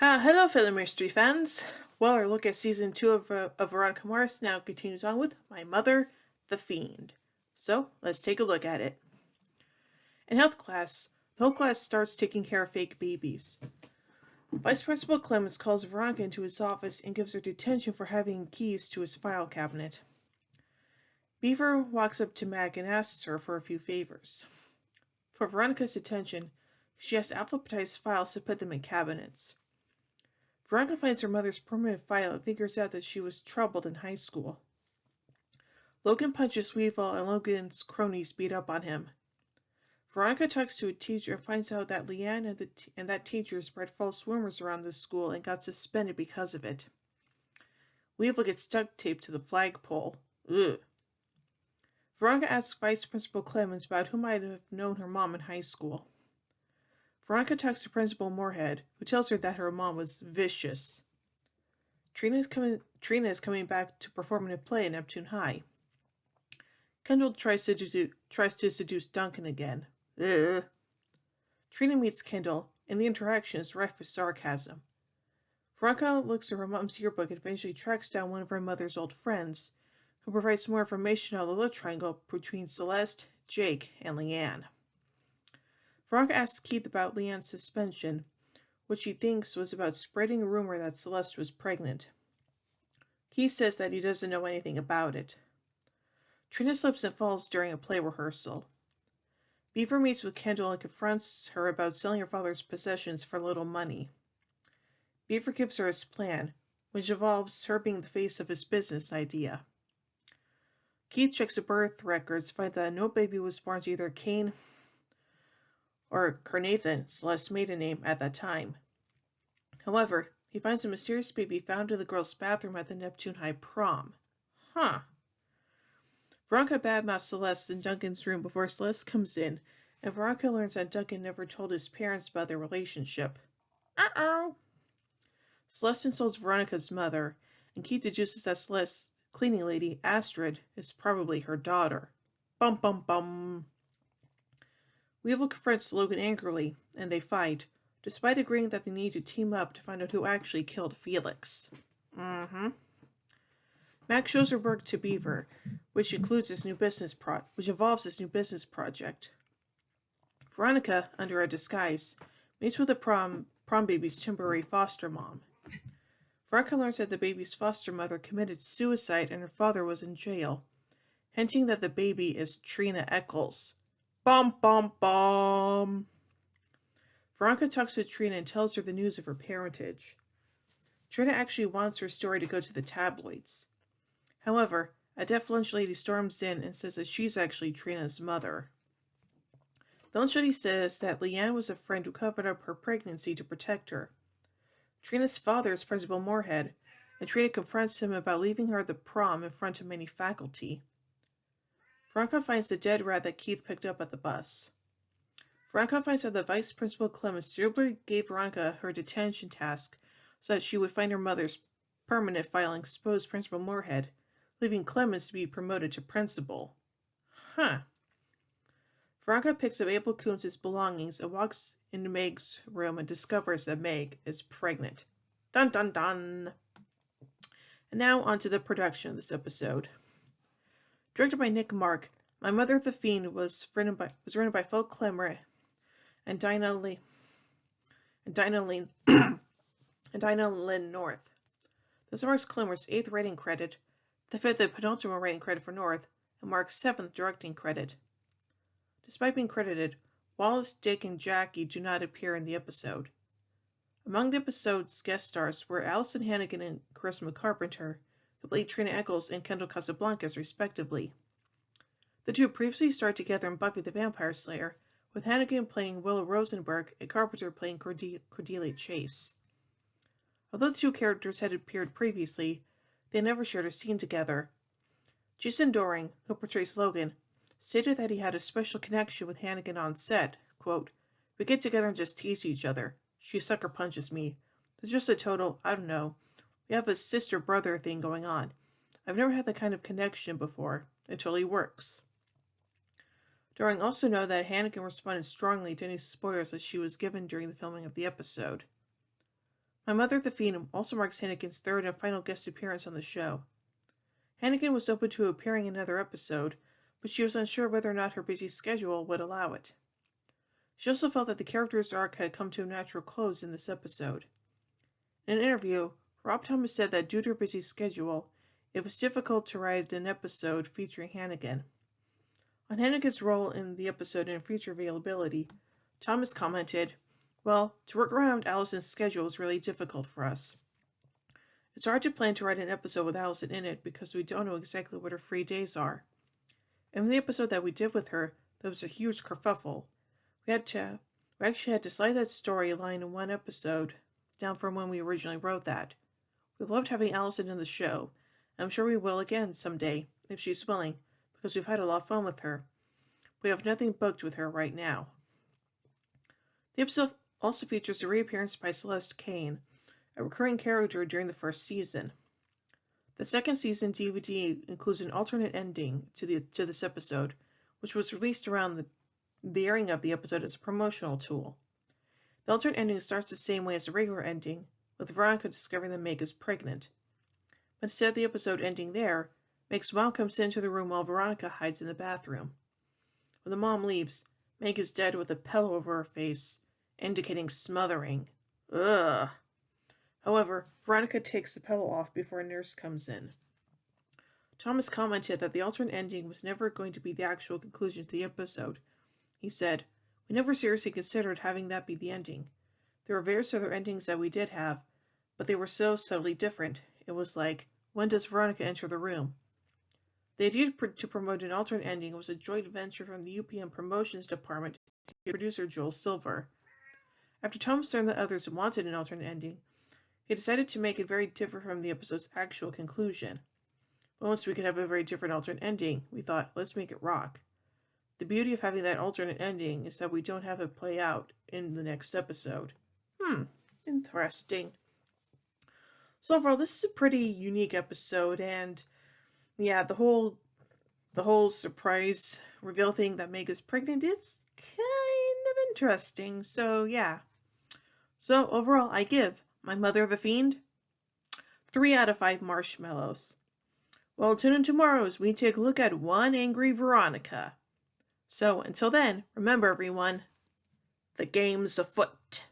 Hello, fellow mystery fans. Well, our look at season 2 of Veronica Mars now continues on with My Mother, the Fiend. So, let's take a look at it. In health class, the whole class starts taking care of fake babies. Vice Principal Clemens calls Veronica into his office and gives her detention for having keys to his file cabinet. Beaver walks up to Mag and asks her for a few favors. For Veronica's detention, she has to alphabetize files to put them in cabinets. Veronica finds her mother's permanent file and figures out that she was troubled in high school. Logan punches Weevil and Logan's cronies beat up on him. Veronica talks to a teacher and finds out that Leanne and that teacher spread false rumors around the school and got suspended because of it. Weevil gets duct taped to the flagpole. Ugh. Veronica asks Vice Principal Clemens about who might have known her mom in high school. Veronica talks to Principal Moorhead, who tells her that her mom was vicious. Trina is coming back to perform in a play at Neptune High. Kendall tries to seduce Duncan again. Ugh. Trina meets Kendall, and the interaction is rife with sarcasm. Veronica looks at her mom's yearbook and eventually tracks down one of her mother's old friends, who provides more information on the love triangle between Celeste, Jake, and Leanne. Veronica asks Keith about Leanne's suspension, which he thinks was about spreading a rumor that Celeste was pregnant. Keith says that he doesn't know anything about it. Trina slips and falls during a play rehearsal. Beaver meets with Kendall and confronts her about selling her father's possessions for little money. Beaver gives her his plan, which involves her being the face of his business idea. Keith checks the birth records to find that no baby was born to either Cain or Carnathan, Celeste's maiden name, at that time. However, he finds a mysterious baby found in the girls' bathroom at the Neptune High prom. Veronica badmouths Celeste in Duncan's room before Celeste comes in, and Veronica learns that Duncan never told his parents about their relationship. Uh-oh. Celeste insults Veronica's mother, and Keith deduces that Celeste's cleaning lady, Astrid, is probably her daughter. Bum bum bum. Weevil confronts Logan angrily, and they fight, despite agreeing that they need to team up to find out who actually killed Felix. Max shows her work to Beaver, which involves his new business project. Veronica, under a disguise, meets with the prom baby's temporary foster mom. Veronica learns that the baby's foster mother committed suicide and her father was in jail, hinting that the baby is Trina Eccles. Bum bum bum. Veronica talks to Trina and tells her the news of her parentage. Trina actually wants her story to go to the tabloids. However, a deaf lunch lady storms in and says that she's actually Trina's mother. The lunch lady says that Leanne was a friend who covered up her pregnancy to protect her. Trina's father is Principal Moorhead, and Trina confronts him about leaving her at the prom in front of many faculty. Veronica finds the dead rat that Keith picked up at the bus. Veronica finds out that Vice Principal Clemens deliberately gave Veronica her detention task so that she would find her mother's permanent file and expose Principal Moorhead, leaving Clemens to be promoted to principal. Veronica picks up Abel Kuntz's belongings and walks into Meg's room and discovers that Meg is pregnant. Dun dun dun! And now on to the production of this episode. Directed by Nick Mark, My Mother the Fiend was written by Phil Klemmer and Dinah Lynn North. This marks Klemmer's 8th writing credit, the 5th and penultimate writing credit for North, and Mark's 7th directing credit. Despite being credited, Wallace, Dick, and Jackie do not appear in the episode. Among the episode's guest stars were Allison Hannigan and Charisma Carpenter, who played Trina Eccles and Kendall Casablancas respectively. The two previously starred together in Buffy the Vampire Slayer, with Hannigan playing Willow Rosenberg and Carpenter playing Cordelia Chase. Although the two characters had appeared previously, they never shared a scene together. Jason Doring, who portrays Logan, stated that he had a special connection with Hannigan on set. Quote, "We get together and just tease each other. She sucker punches me. There's just a total, I don't know, we have a sister-brother thing going on. I've never had that kind of connection before. It totally works." Doring also noted that Hannigan responded strongly to any spoilers that she was given during the filming of the episode. My Mother the Fiend also marks Hannigan's third and final guest appearance on the show. Hannigan was open to appearing in another episode, but she was unsure whether or not her busy schedule would allow it. She also felt that the character's arc had come to a natural close in this episode. In an interview, Rob Thomas said that due to her busy schedule, it was difficult to write an episode featuring Hannigan. On Hannigan's role in the episode and future availability, Thomas commented, "Well, to work around Allison's schedule is really difficult for us. It's hard to plan to write an episode with Allison in it because we don't know exactly what her free days are. And in the episode that we did with her, there was a huge kerfuffle. We actually had to slide that storyline in one episode down from when we originally wrote that. We loved having Allison in the show, and I'm sure we will again someday, if she's willing, because we've had a lot of fun with her. We have nothing booked with her right now." The episode also features a reappearance by Celeste Kane, a recurring character during the first season. The second season DVD includes an alternate ending to this episode, which was released around the airing of the episode as a promotional tool. The alternate ending starts the same way as the regular ending, with Veronica discovering that Meg is pregnant. But instead of the episode ending there, Meg's mom comes into the room while Veronica hides in the bathroom. When the mom leaves, Meg is dead with a pillow over her face, indicating smothering. Ugh. However, Veronica takes the pillow off before a nurse comes in. Thomas commented that the alternate ending was never going to be the actual conclusion to the episode. He said, "We never seriously considered having that be the ending. There were various other endings that we did have, but they were so subtly different. It was like, when does Veronica enter the room?" The idea to promote an alternate ending was a joint venture from the UPM Promotions Department and producer Joel Silver. After Thomas learned that others wanted an alternate ending, he decided to make it very different from the episode's actual conclusion. But once we could have a very different alternate ending, we thought, let's make it rock. The beauty of having that alternate ending is that we don't have it play out in the next episode. Interesting. So overall, this is a pretty unique episode, and yeah, the whole surprise reveal thing that Meg is pregnant is kind of interesting. So yeah. So overall, I give My Mother the Fiend 3 out of 5 marshmallows. Well, tune in tomorrow as we take a look at One Angry Veronica. So until then, remember everyone, the game's afoot.